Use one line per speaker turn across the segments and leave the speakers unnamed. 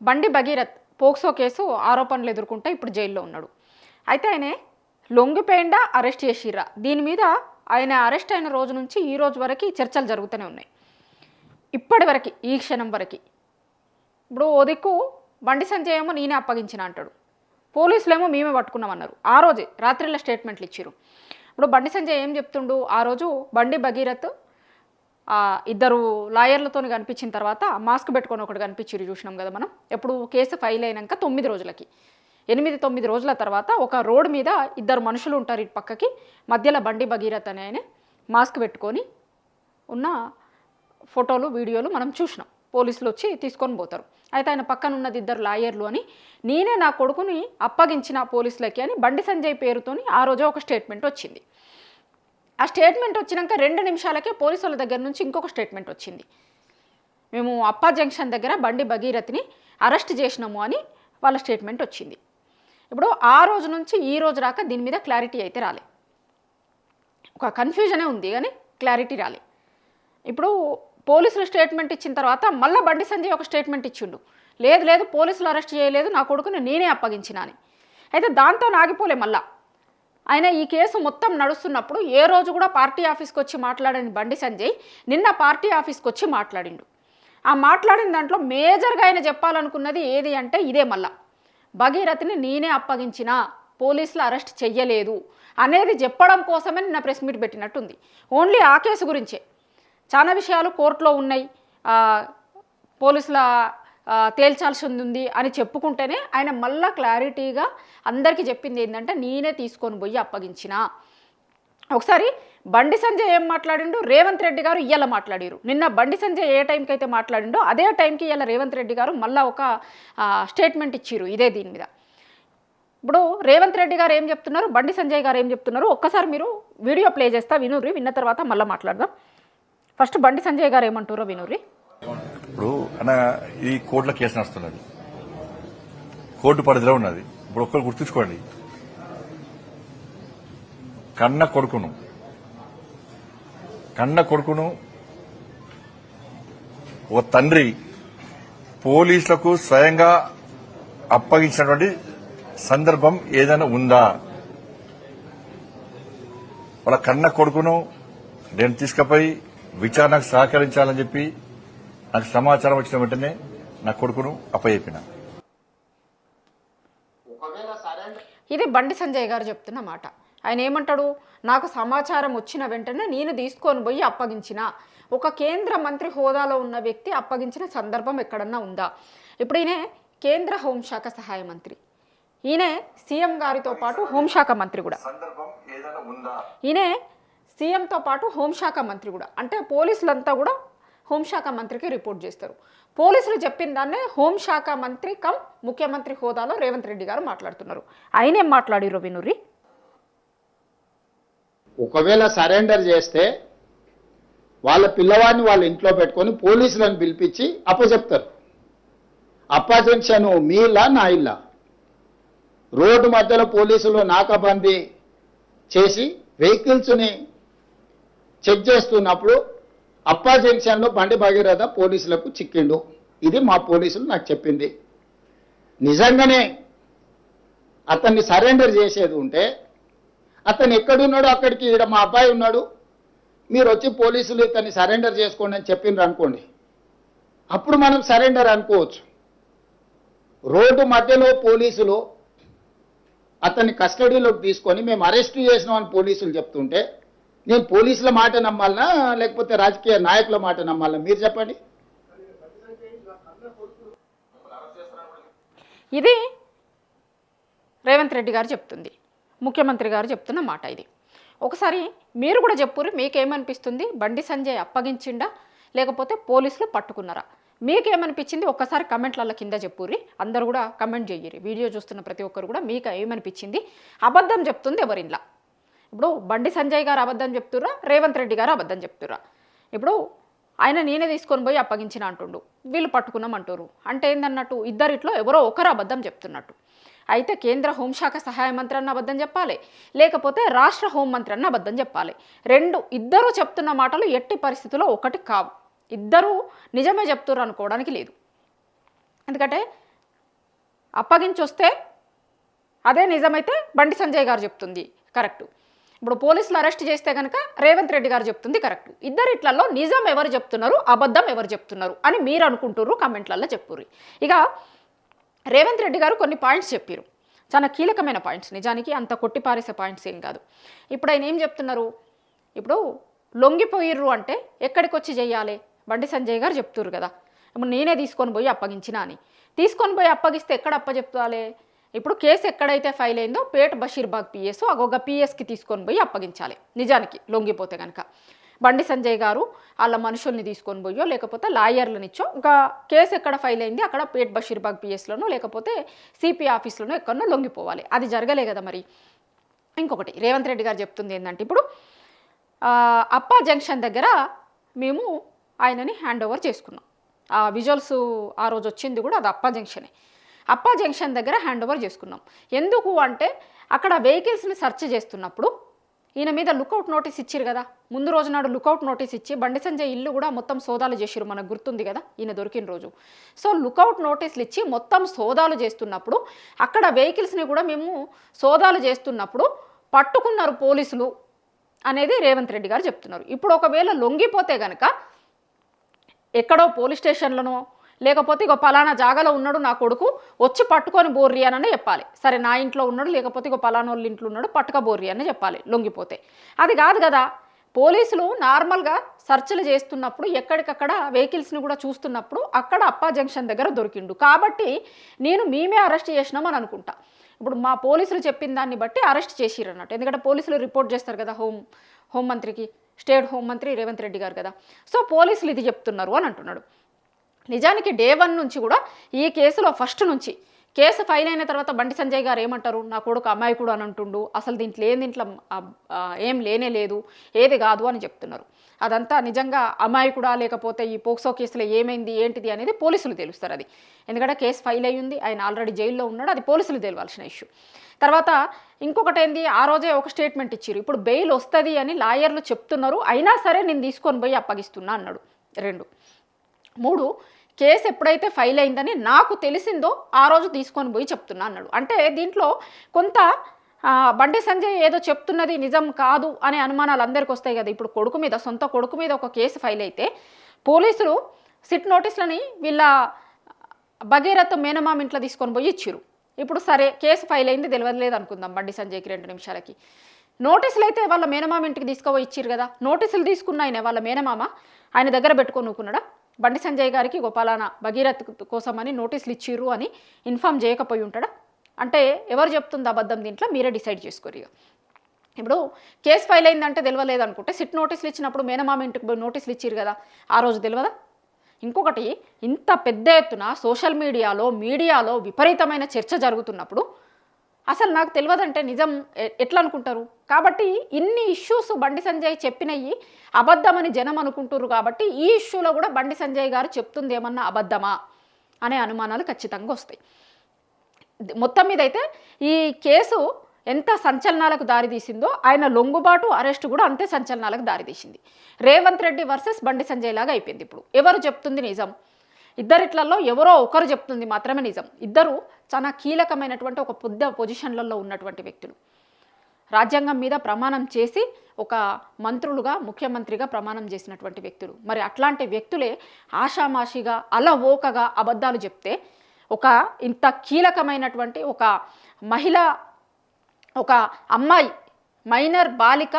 బండి Bhagirath POCSO case ఆరోపణలు ఎదుర్కొంటే ఇప్పుడు జైల్లో ఉన్నాడు. అయితే ఆయన లొంగిపోయిండా అరెస్ట్ చేసిర్రా, దీని మీద ఆయన అరెస్ట్ అయిన రోజు నుంచి ఈ రోజు వరకు చర్చలు జరుగుతూనే ఉన్నాయి. ఇప్పటి వరకు ఈ క్షణం వరకు ఇప్పుడు ఓ దిక్కు బండి సంజయ్ ఏమో నేనే అప్పగించిన అంటాడు, పోలీసులేమో మేమే పట్టుకున్నామన్నారు. ఆ రోజే రాత్రిలో స్టేట్మెంట్లు ఇచ్చారు. ఇప్పుడు బండి సంజయ్ ఏం చెప్తుండు, ఆ రోజు బండి భగీరథ్ ఇద్దరు లాయర్లతో కనిపించిన తర్వాత మాస్క్ పెట్టుకొని ఒకటి కనిపించిరు, చూసినాం కదా మనం. ఎప్పుడు కేసు ఫైల్ అయినాక 9 రోజులకి 8-9 రోజుల తర్వాత ఒక రోడ్ మీద ఇద్దరు మనుషులు ఉంటారు ఇటు పక్కకి, మధ్యలో బండి భగీరథ్ అనే ఆయన మాస్క్ పెట్టుకొని ఉన్న ఫోటోలు వీడియోలు మనం చూసినాం. పోలీసులు వచ్చి తీసుకొని పోతారు. అయితే ఆయన పక్కన ఉన్నది ఇద్దరు లాయర్లు అని, నేనే నా కొడుకుని అప్పగించిన పోలీసులకి అని బండి సంజయ్ పేరుతోని ఆ రోజు ఒక స్టేట్మెంట్ వచ్చింది. ఆ స్టేట్మెంట్ వచ్చినాక 2 నిమిషాలకే పోలీసుల దగ్గర నుంచి ఇంకొక స్టేట్మెంట్ వచ్చింది, మేము అప్పా జంక్షన్ దగ్గర బండి భగీరథ్ని అరెస్ట్ చేసినాము అని వాళ్ళ స్టేట్మెంట్ వచ్చింది. ఇప్పుడు ఆ రోజు నుంచి ఈ రోజు రాక దీని మీద క్లారిటీ అయితే రాలే, ఒక కన్ఫ్యూజనే ఉంది కానీ క్లారిటీ రాలే. ఇప్పుడు పోలీసులు స్టేట్మెంట్ ఇచ్చిన తర్వాత మళ్ళీ బండి సంజయ్ ఒక స్టేట్మెంట్ ఇచ్చిండు, లేదు లేదు పోలీసులు అరెస్ట్ చేయలేదు, నా కొడుకుని నేనే అప్పగించిన అని. అయితే దాంతో ఆగిపోలే. మళ్ళా ఆయన ఈ కేసు మొత్తం నడుస్తున్నప్పుడు ఏ రోజు కూడా పార్టీ ఆఫీస్కి వచ్చి మాట్లాడని బండి సంజయ్ నిన్న పార్టీ ఆఫీస్కి వచ్చి మాట్లాడిండు. ఆ మాట్లాడిన దాంట్లో మేజర్గా ఆయన చెప్పాలనుకున్నది ఏది అంటే ఇదే, మళ్ళా భగీరథ్ని నేనే అప్పగించిన, పోలీసులు అరెస్ట్ చెయ్యలేదు అనేది చెప్పడం కోసమే నిన్న ప్రెస్ మీట్ పెట్టినట్టుంది. ఓన్లీ ఆ కేసు గురించే, చాలా విషయాలు కోర్టులో ఉన్నాయి, పోలీసుల తేల్చాల్సి ఉంది అని చెప్పుకుంటేనే ఆయన మళ్ళా క్లారిటీగా అందరికీ చెప్పింది ఏంటంటే నేనే తీసుకొని పోయి అప్పగించిన. ఒకసారి బండి సంజయ్ ఏం మాట్లాడిండు, రేవంత్ రెడ్డి గారు ఇయ్యాల మాట్లాడారు. నిన్న బండి సంజయ్ ఏ టైంకి అయితే మాట్లాడిండో అదే టైంకి ఇయ్యాల రేవంత్ రెడ్డి గారు మళ్ళీ ఒక స్టేట్మెంట్ ఇచ్చిరు ఇదే దీని మీద. ఇప్పుడు రేవంత్ రెడ్డి గారు ఏం చెప్తున్నారు, బండి సంజయ్ గారు ఏం చెప్తున్నారు, ఒక్కసారి మీరు వీడియో ప్లే చేస్తా వినుర్రి, విన్న తర్వాత మళ్ళీ మాట్లాడదాం. ఫస్ట్ బండి సంజయ్ గారు ఏమంటారో వినుర్రి.
ఇప్పుడు అన్న ఈ కోర్టులో కేసు నడుస్తున్నది, కోర్టు పరిధిలో ఉన్నది. ఇప్పుడు ఒక్కరు గుర్తుంచుకోండి, కన్న కొడుకును ఒక తండ్రి పోలీసులకు స్వయంగా అప్పగించినటువంటి సందర్భం ఏదైనా ఉందా? వాళ్ళ కన్న కొడుకును నేను తీసుకుపోయి విచారణకు సహకరించాలని చెప్పి నాకు సమాచారం వచ్చిన వెంటనే నా కొడుకును అప్పచెప్పిన.
ఇది బండి సంజయ్ గారు చెప్తున్న మాట. ఆయన ఏమంటాడు, నాకు సమాచారం వచ్చిన వెంటనే నేను తీసుకొని పోయి అప్పగించిన, ఒక కేంద్ర మంత్రి హోదాలో ఉన్న వ్యక్తి అప్పగించిన సందర్భం ఎక్కడన్నా ఉందా? ఇప్పుడు ఈయన కేంద్ర హోంశాఖ సహాయ మంత్రి, ఈయన సీఎం గారితో పాటు హోంశాఖ మంత్రి కూడా, ఈయన సీఎంతో పాటు హోంశాఖ మంత్రి కూడా, అంటే పోలీసులంతా కూడా హోంశాఖ మంత్రికి రిపోర్ట్ చేస్తారు. పోలీసులు చెప్పిన దాన్నే హోంశాఖ మంత్రి కమ్ ముఖ్యమంత్రి హోదాలో రేవంత్ రెడ్డి గారు మాట్లాడుతున్నారు. ఆయన ఏం మాట్లాడిరో వినుర్రి.
ఒకవేళ సరెండర్ చేస్తే వాళ్ళ పిల్లవాడిని వాళ్ళ ఇంట్లో పెట్టుకొని పోలీసులను పిలిపించి అప్పచెప్తారు. అప్పజెక్షన్ మీ ఇల్లా నా ఇల్లా? రోడ్డు మధ్యలో పోలీసులు నాకాబందీ చేసి వెహికల్స్ని చెక్ చేస్తున్నప్పుడు అప్పా జంక్షన్లో బండి భగీరథ పోలీసులకు చిక్కిండు. ఇది మా పోలీసులు నాకు చెప్పింది. నిజంగానే అతన్ని సరెండర్ చేసేది ఉంటే అతను ఎక్కడున్నాడో అక్కడికి, ఇక్కడ మా అబ్బాయి ఉన్నాడు, మీరు వచ్చి పోలీసులు ఇతన్ని సరెండర్ చేసుకోండి అని చెప్పిండ్రు అనుకోండి, అప్పుడు మనం సరెండర్ అనుకోవచ్చు. రోడ్డు మధ్యలో పోలీసులు అతన్ని కస్టడీలోకి తీసుకొని మేము అరెస్ట్ చేసినామని పోలీసులు చెప్తుంటే నేను పోలీసుల మాట నమ్మాలనా లేకపోతే రాజకీయ నాయకుల మాట నమ్మాలనా? మీరు చెప్పండి.
ఇది రేవంత్ రెడ్డి గారు చెప్తుంది, ముఖ్యమంత్రి గారు చెప్తున్న మాట ఇది. ఒకసారి మీరు కూడా చెప్పుర్రి, మీకేమనిపిస్తుంది? బండి సంజయ్ అప్పగించిండా లేకపోతే పోలీసులు పట్టుకున్నారా? మీకేమనిపించింది ఒక్కసారి కమెంట్ల కింద చెప్పుర్రి. అందరూ కూడా కమెంట్ చెయ్యరు, వీడియో చూస్తున్న ప్రతి ఒక్కరు కూడా మీకు ఏమనిపించింది? అబద్ధం చెప్తుంది ఎవరిలా? ఇప్పుడు బండి సంజయ్ గారు అబద్ధం చెప్తుర్రా, రేవంత్ రెడ్డి గారు అబద్ధం చెప్తుర్రా? ఇప్పుడు ఆయన నేనే తీసుకొని పోయి అప్పగించిన అంటుండు, వీళ్ళు పట్టుకున్నాం అంటారు. అంటే ఏందన్నట్టు ఇద్దరిట్లో ఎవరో ఒకరు అబద్ధం చెప్తున్నట్టు. అయితే కేంద్ర హోంశాఖ సహాయ మంత్రి అన్న అబద్ధం చెప్పాలి, లేకపోతే రాష్ట్ర హోంమంత్రి అన్న అబద్ధం చెప్పాలి. ఇద్దరు చెప్తున్న మాటలు ఎట్టి పరిస్థితుల్లో ఒకటి కావు. ఇద్దరూ నిజమే చెప్తుర్రు అనుకోవడానికి లేదు. ఎందుకంటే అప్పగించొస్తే అదే నిజమైతే బండి సంజయ్ గారు చెప్తుంది కరెక్టు. ఇప్పుడు పోలీసులు అరెస్ట్ చేస్తే కనుక రేవంత్ రెడ్డి గారు చెప్తుంది కరెక్టు. ఇద్దరిట్లలో నిజం ఎవరు చెప్తున్నారు, అబద్ధం ఎవరు చెప్తున్నారు అని మీరు అనుకుంటున్నారు, కమెంట్లలో చెప్పుర్రి. ఇక రేవంత్ రెడ్డి గారు కొన్ని పాయింట్స్ చెప్పారు, చాలా కీలకమైన పాయింట్స్, నిజానికి అంత కొట్టిపారేసే పాయింట్స్ ఏం కాదు. ఇప్పుడు ఆయన ఏం చెప్తున్నారు, ఇప్పుడు లొంగిపోయిర్రు అంటే ఎక్కడికి వచ్చి చెయ్యాలి, బండి సంజయ్ గారు చెప్తున్నారు కదా, ఇప్పుడు నేనే తీసుకొని పోయి అప్పగించిన అని. తీసుకొని పోయి అప్పగిస్తే ఎక్కడ అప్పచెప్పాలి, ఇప్పుడు కేసు ఎక్కడైతే ఫైల్ అయిందో పేట బషీర్బాగ్ పిఎస్ ఒక పిఎస్కి తీసుకొని పోయి అప్పగించాలి. నిజానికి లొంగిపోతే కనుక బండి సంజయ్ గారు వాళ్ళ మనుషుల్ని తీసుకొని పోయో లేకపోతే లాయర్లనిచ్చో ఒక కేసు ఎక్కడ ఫైల్ అయింది అక్కడ పేట బషీర్బాగ్ పిఎస్లోనో లేకపోతే సిపి ఆఫీస్లోనో ఎక్కడనో లొంగిపోవాలి. అది జరగలే కదా మరి. ఇంకొకటి రేవంత్ రెడ్డి గారు చెప్తుంది ఏంటంటే, ఇప్పుడు అప్పా జంక్షన్ దగ్గర మేము ఆయనని హ్యాండ్ ఓవర్ చేసుకున్నాం. ఆ విజువల్స్ ఆ రోజు వచ్చింది కూడా అది అప్పా జంక్షనే. అప్పా జంక్షన్ దగ్గర హ్యాండ్ ఓవర్ చేసుకున్నాం. ఎందుకు అంటే అక్కడ వెహికల్స్ని సెర్చ్ చేస్తున్నప్పుడు ఈయన మీద లుకౌట్ నోటీస్ ఇచ్చారు కదా, ముందు రోజు నాడు లుకౌట్ నోటీస్ ఇచ్చి బండి సంజయ్ ఇల్లు కూడా మొత్తం సోదాలు చేసిరు, మనకు గుర్తుంది కదా ఈయన దొరికిన రోజు. సో లుకౌట్ నోటీసులు ఇచ్చి మొత్తం సోదాలు చేస్తున్నప్పుడు అక్కడ వెహికల్స్ని కూడా మేము సోదాలు చేస్తున్నప్పుడు పట్టుకున్నారు పోలీసులు అనేది రేవంత్ రెడ్డి గారు చెప్తున్నారు. ఇప్పుడు ఒకవేళ లొంగిపోతే కనుక ఎక్కడో పోలీస్ స్టేషన్లోనో లేకపోతే ఇక పలానా జాగాలో ఉన్నాడు నా కొడుకు వచ్చి పట్టుకొని బోర్రి అని చెప్పాలి. సరే నా ఇంట్లో ఉన్నాడు లేకపోతే ఇక పలానా వాళ్ళ ఇంట్లో ఉన్నాడు పట్టుక బోర్రి అని చెప్పాలి లొంగిపోతే. అది కాదు కదా, పోలీసులు నార్మల్గా సర్చ్లు చేస్తున్నప్పుడు ఎక్కడికక్కడ వెహికల్స్ని కూడా చూస్తున్నప్పుడు అక్కడ అప్పా జంక్షన్ దగ్గర దొరికిండు కాబట్టి మేమే అరెస్ట్ చేసినాం అని అనుకుంటా. ఇప్పుడు మా పోలీసులు చెప్పిన దాన్ని బట్టి అరెస్ట్ చేసిరు అన్నట్టు, ఎందుకంటే పోలీసులు రిపోర్ట్ చేస్తారు కదా హోంమంత్రికి, స్టేట్ హోంమంత్రి రేవంత్ రెడ్డి గారు కదా. సో పోలీసులు ఇది చెప్తున్నారు అని అంటున్నాడు. నిజానికి డే 1 నుంచి కూడా ఈ కేసులో ఫస్ట్ నుంచి కేసు ఫైల్ అయిన తర్వాత బండి సంజయ్ గారు ఏమంటారు, నా కొడుకు అమాయకుడు అని అంటుండు, అసలు దీంట్లో ఏం లేనే లేదు, ఏది కాదు అని చెప్తున్నారు. అదంతా నిజంగా అమాయకుడా లేకపోతే ఈ పోక్సో కేసులో ఏమైంది ఏంటిది అనేది పోలీసులు తెలుస్తారు. అది ఎందుకంటే కేసు ఫైల్ అయ్యింది, ఆయన ఆల్రెడీ జైల్లో ఉన్నాడు, అది పోలీసులు తెలియాల్సిన ఇష్యూ. తర్వాత ఇంకొకటి ఏంది, ఆ రోజే ఒక స్టేట్మెంట్ ఇచ్చారు, ఇప్పుడు బెయిల్ వస్తుంది అని లాయర్లు చెప్తున్నారు, అయినా సరే నేను తీసుకొని పోయి అప్పగిస్తున్నా అన్నాడు. 2. 3 కేసు ఎప్పుడైతే ఫైల్ అయిందని నాకు తెలిసిందో ఆ రోజు తీసుకొని పోయి చెప్తున్నా అన్నాడు. అంటే దీంట్లో కొంత బండి సంజయ్ ఏదో చెప్తున్నది నిజం కాదు అనే అనుమానాలు అందరికీ వస్తాయి కదా. ఇప్పుడు కొడుకు మీద, సొంత కొడుకు మీద ఒక కేసు ఫైల్ అయితే పోలీసులు సిట్ నోటీసులని వీళ్ళ భగీరథ మేనమామ ఇంట్లో తీసుకొని పోయి ఇచ్చిరు. ఇప్పుడు సరే కేసు ఫైల్ అయింది తెలియలేదు అనుకుందాం బండి సంజయ్కి 2 నిమిషాలకి. నోటీసులు అయితే వాళ్ళ మేనమామ ఇంటికి తీసుకుపోయి ఇచ్చిరు కదా, నోటీసులు తీసుకున్న ఆయన వాళ్ళ మేనమామ ఆయన దగ్గర పెట్టుకొని ఊకున్నాడా, బండి సంజయ్ గారికి గోపాలన భగీరథ్ కోసమని నోటీసులు ఇచ్చిర్రు అని ఇన్ఫామ్ చేయకపోయి ఉంటాడా? అంటే ఎవరు చెప్తుంది అబద్ధం, దీంట్లో మీరే డిసైడ్ చేసుకోరు. ఇప్పుడు కేసు ఫైల్ అయిందంటే తెలియలేదు అనుకుంటే సిట్ నోటీసులు ఇచ్చినప్పుడు మేనమామ ఇంటికి నోటీసులు ఇచ్చిర్రు కదా, ఆ రోజు తెలియదా? ఇంకొకటి, ఇంత పెద్ద ఎత్తున సోషల్ మీడియాలో విపరీతమైన చర్చ జరుగుతున్నప్పుడు అసలు నాకు తెలియదంటే నిజం ఎట్లా అనుకుంటారు? కాబట్టి ఇన్ని ఇష్యూస్ బండి సంజయ్ చెప్పినవి అబద్ధమని జనం అనుకుంటారు. కాబట్టి ఈ ఇష్యూలో కూడా బండి సంజయ్ గారు చెప్తుంది ఏమన్నా అబద్ధమా అనే అనుమానాలు ఖచ్చితంగా వస్తాయి. మొత్తం మీద అయితే ఈ కేసు ఎంత సంచలనాలకు దారితీసిందో ఆయన లొంగుబాటు అరెస్ట్ కూడా అంతే సంచలనాలకు దారితీసింది. రేవంత్ రెడ్డి వర్సెస్ బండి సంజయ్ లాగా అయిపోయింది. ఇప్పుడు ఎవరు చెప్తుంది నిజం? ఇద్దరిట్లలో ఎవరో ఒకరు చెప్తుంది మాత్రమే నిజం. ఇద్దరు చాలా కీలకమైనటువంటి ఒక పెద్ద పొజిషన్లలో ఉన్నటువంటి వ్యక్తులు, రాజ్యాంగం మీద ప్రమాణం చేసి ఒక మంత్రులుగా ముఖ్యమంత్రిగా ప్రమాణం చేసినటువంటి వ్యక్తులు. మరి అట్లాంటి వ్యక్తులే ఆషామాషిగా అలవోకగా అబద్ధాలు చెప్తే ఒక ఇంత కీలకమైనటువంటి ఒక మహిళ, ఒక అమ్మాయి, మైనర్ బాలిక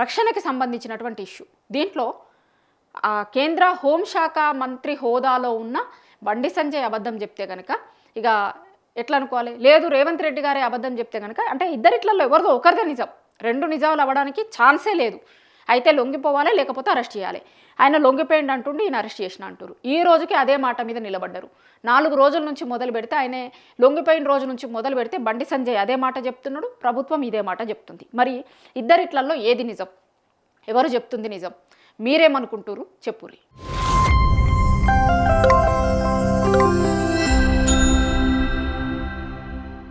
రక్షణకి సంబంధించినటువంటి ఇష్యూ, దీంట్లో కేంద్ర హోంశాఖ మంత్రి హోదాలో ఉన్న బండి సంజయ్ అబద్ధం చెప్తే కనుక ఇక ఎట్లా అనుకోవాలి? లేదు రేవంత్ రెడ్డి గారే అబద్ధం చెప్తే కనుక అంటే ఇద్దరిట్లలో ఎవరిదో ఒకరిదే నిజం, 2 నిజాలు అవ్వడానికి ఛాన్సే లేదు. అయితే లొంగిపోవాలి లేకపోతే అరెస్ట్ చేయాలి. ఆయన లొంగిపోయింది అంటుండి ఈయన అరెస్ట్ చేసిన అంటారు. ఈ రోజుకి అదే మాట మీద నిలబడ్డారు. 4 రోజుల నుంచి మొదలు పెడితే, ఆయన లొంగిపోయిన రోజు నుంచి మొదలు పెడితే బండి సంజయ్ అదే మాట చెప్తున్నాడు, ప్రభుత్వం ఇదే మాట చెప్తుంది. మరి ఇద్దరిట్లలో ఏది నిజం? ఎవరు చెప్తుంది నిజం? మీరేమనుకుంటారు చెప్పుర్రి.